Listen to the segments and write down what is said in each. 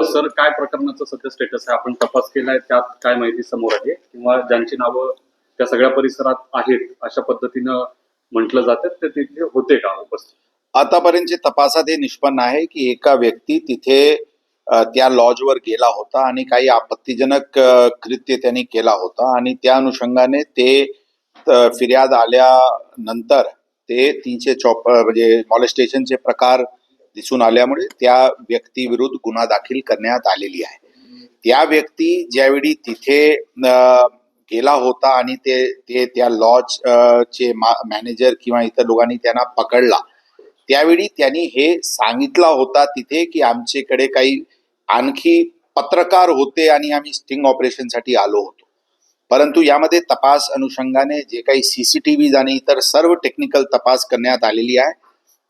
Sir, काय प्रकरणाचं सध्या स्टेटस आहे? आपण तपास केलाय, त्यात काय माहिती समोर आहे किंवा ज्यांची नावं त्या सगळ्या परिसरात आहेत अशा पद्धतीनं म्हटलं जातं ते तिथे होते का उपस्थित? आतापर्यंतच्या तपासात हे निष्पन्न आहे की एका व्यक्ती तिथे त्या लॉजवर गेला होता आणि काही आपत्तीजनक कृत्य त्यांनी केला होता आणि त्या अनुषंगाने ते फिर्याद आल्यानंतर ते 354 म्हणजे मॉलेस्टेशनचे प्रकार दिसून आल्यामुळे त्या व्यक्तीविरुद्ध गुन्हा दाखल करण्यात आलेली आहे. त्या व्यक्ती ज्यावेळी तिथे गेला होता आणि ते त्या लॉज चे मॅनेजर किंवा इतर लोकांनी त्यांना पकडला, त्यावेळी त्यांनी हे सांगितला होता तिथे की आमच्याकडे काही आणखी पत्रकार होते आणि आम्ही स्टिंग ऑपरेशनसाठी आलो होतो. परंतु यामध्ये तपास अनुषंगाने जे काही सीसीटीव्ही आणि इतर सर्व टेक्निकल तपास करण्यात आलेली आहे,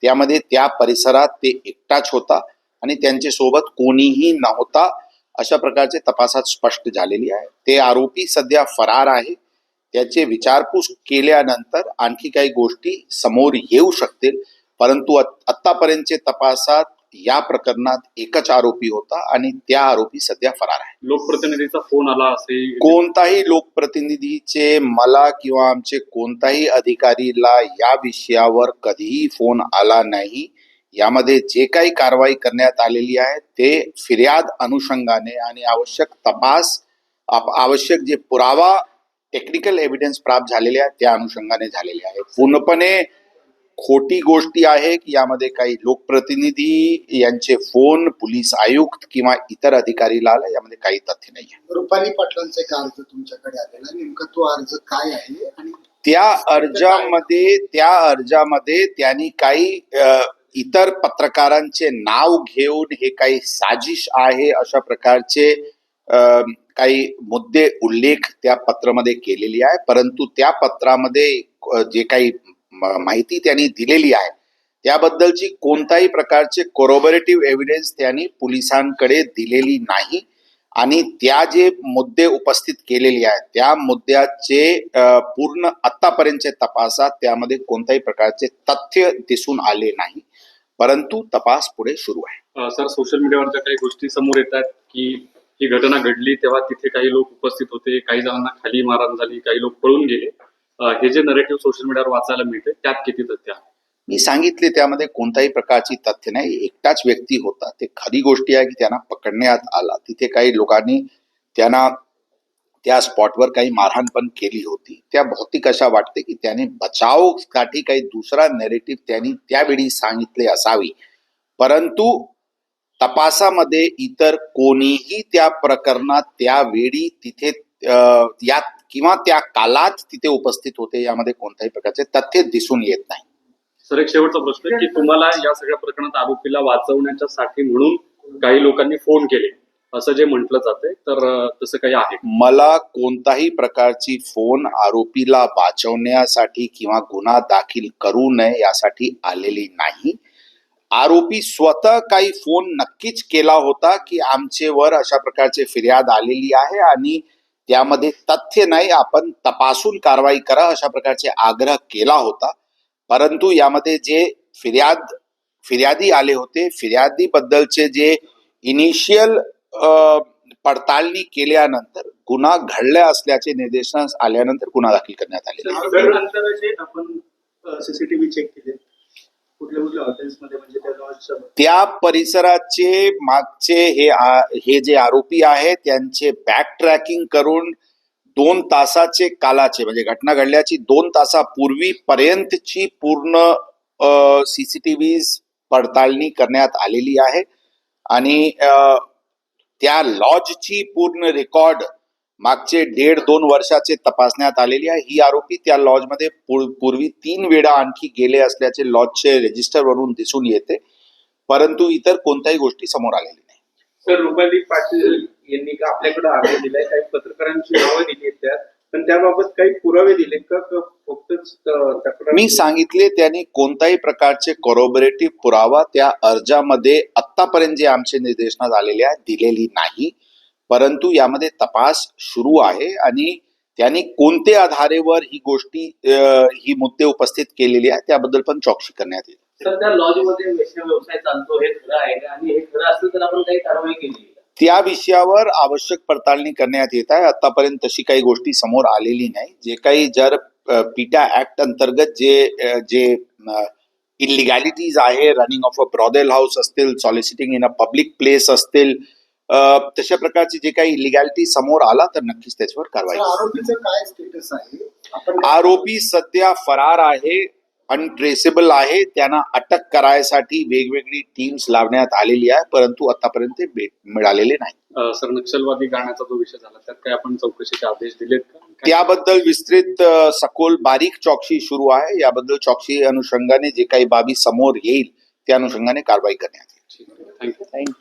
त्यामध्ये त्या परिसरात ते एकटाच होता आणि त्यांच्या सोबत कोणीही नव्हता अशा प्रकारचे तपासात स्पष्ट झालेली आहे. ते आरोपी सध्या फरार आहे. त्याचे विचारपूस केल्यानंतर आणखी काही गोष्टी समोर येऊ शकतील, परंतु आतापर्यंतच्या तपासात या प्रकरणात एकच आरोपी होता आणि त्या आरोपी सध्या फरार आहे. लोकप्रतिनिधीचा फोन आला असे? कोणताही लोकप्रतिनिधीचे मला किंवा आमचे कोणताही अधिकारीला या विषयावर कधीही फोन आला नाही. यामध्ये जे काही कारवाई करण्यात आलेली आहे ते फिर्याद अनुषंगाने आणि आवश्यक तपास, आवश्यक जे पुरावा टेक्निकल एव्हिडन्स प्राप्त झालेले आहेत त्या अनुषंगाने झालेले आहे. पूर्णपणे खोटी गोष्टी आहे की यामध्ये काही लोकप्रतिनिधी यांचे फोन पोलीस आयुक्त किंवा इतर अधिकारीला आला, यामध्ये काही तथ्य नाही आहे. रुपाली पाटलांचा एक अर्ज तुमच्याकडे आलेला, नेमका तो अर्ज काय आहे आणि त्या अर्जामध्ये त्यांनी काही इतर पत्रकारांचे नाव घेऊन हे काही साजिश आहे अशा प्रकारचे काही मुद्दे उल्लेख त्या पत्रामध्ये केलेली आहे. परंतु त्या पत्रामध्ये जे काही माहिती त्यांनी दिलेली आहे त्याबद्दलची कोणत्याही प्रकारचे कोरोबरेटिव्ह एव्हिडन्स त्यांनी पोलिसांकडे दिलेली नाही आणि त्या जे मुद्दे उपस्थित केलेले आहेत त्या मुद्द्याचे पूर्ण आतापर्यंतच्या तपासात त्यामध्ये कोणत्याही प्रकारचे तथ्य दिसून आले नाही, परंतु तपास पुढे सुरू आहे. सर, सोशल मीडियावरच्या काही गोष्टी समोर येतात की ही घटना घडली तेव्हा तिथे काही लोक उपस्थित होते, काही जणांना खाली मारहाण झाली, काही लोक पळून गेले. हे जे नरेटिव्ह सोशल मीडियावर वाचायला मिळते त्यात किती तथ्य आहे? मी सांगितले त्यामध्ये कोणत्याही प्रकारची तथ्य नाही. एकटाच व्यक्ती होता. ते खरी गोष्टी आहे की त्यांना पकडण्यात आला. तिथे काही लोकांनी त्यांना त्या स्पॉटवर काही मारहाण पण केली होती. त्या भौतिक अशा वाटते की त्याने बचावसाठी काही दुसरा नरेटिव्ह त्यांनी त्यावेळी सांगितले असावी, परंतु तपासामध्ये इतर कोणीही त्या प्रकरणात त्यावेळी तिथे यात किंवा त्या काळात तिथे उपस्थित होते यामध्ये कोणत्याही प्रकारचे तथ्य दिसून येत नाही. सर, एक शेवटचा प्रश्न की तुम्हाला या सगळ्या प्रकरणात आरोपीला वाचवण्याच्या साठी म्हणून काही लोकांनी फोन केले असं जे म्हटलं जातंय, तर तसं काही आहे? मला कोणताही प्रकारची फोन आरोपीला वाचवण्यासाठी किंवा गुन्हा दाखल करू नये यासाठी आलेली नाही. आरोपी स्वतः काही फोन नक्कीच केला होता की आमचेवर अशा प्रकारचे फिर्याद आलेली आहे आणि त्यामध्ये तथ्य नाही, आपण तपासून कारवाई करा अशा प्रकारचे आग्रह केला होता. परंतु यामध्ये जे फिर्यादी आले होते, फिर्यादी बद्दलचे जे इनिशियल पडताळणी केल्यानंतर गुन्हा घडला असल्याचे निदर्शनास आल्यानंतर गुन्हा दाखल करण्यात आले. आपण सीसीटीव्ही चेक केले कुठल्या हॉटेल्समध्ये, म्हणजे त्या लॉजच्या त्या परिसराचे मागचे हे जे आरोपी आहेत त्यांचे बॅक ट्रॅकिंग करून 2 तासाचे कालाचे म्हणजे घटना घडल्याची 2 तासापूर्वी पर्यंतची पूर्ण सीसीटीव्ही पडताळणी करण्यात आलेली आहे आणि त्या लॉजची पूर्ण रेकॉर्ड मागचे 1.5-2 वर्षाचे तपासण्यात आलेली आहे. ही आरोपी त्या लॉजमध्ये पूर्वी 3 वेळा आणखी गेले असल्याचे लॉजचे रजिस्टरवरून दिसून येते, परंतु इतर कोणत्याही गोष्टी समोर आलेली नाही. सर, रुपाली पाटील यांनी का आपल्याकडे अर्ज दिलाय, काही पत्रकारांची नावं दिली आहेत त्यात, पण त्याबाबत काही पुरावे दिलेत का फक्तच तक्रार? मी सांगितले त्यांनी कोणत्याही प्रकारचे कोरोबरेटिव्ह पुरावा त्या अर्जामध्ये आतापर्यंत जे आमचे निर्देशनात आलेले आहेत दिलेली नाही, परंतु यामध्ये तपास सुरू आहे आणि त्यांनी कोणत्या आधारेवर ही मुद्दे उपस्थित केलेली आहे त्याबद्दल पण चौकशी करण्यात येईल. सर त्या लॉज मध्ये वेश्या व्यवसाय चालतो हे खरं आहे का? आणि हे खरं असलं तर आपण काही कारवाई केली आहे का? त्या विषयावर आवश्यक पडताळणी करण्यात येत आहे. आतापर्यंत तशी काही गोष्टी समोर आलेली नाही. जे काही जर पीटा ऍक्ट अंतर्गत जे इलिगॅलिटीज आहे, रनिंग ऑफ अ ब्रॉदेल हाऊस असतील, soliciting in a public place असतील, तशा प्रकारची जे काही इलिगॅलिटी समोर आला तर नक्कीच त्याच्यावर कारवाई सर, होईल. आरोपीचं काय स्टेटस आहे? आपण आरोपी सध्या फरार आहे, अनट्रेसेबल आहे. त्यांना अटक करायसाठी वेगवेगळी टीम्स लावण्यात आलेली आहे, परंतु आतापर्यंत ते मिळालेले नाही. सर, नक्षलवादी गाण्याचा जो विषय झाला त्यात काय आपण चौकशीचे आदेश दिलेत का? काय- त्याबद्दल विस्तृत सखोल बारीक चौकशी सुरू आहे. याबद्दल चौकशी अनुषंगाने जे काही बाबी समोर येईल त्या अनुषंगाने कारवाई करण्यात येईल. थँक्यू.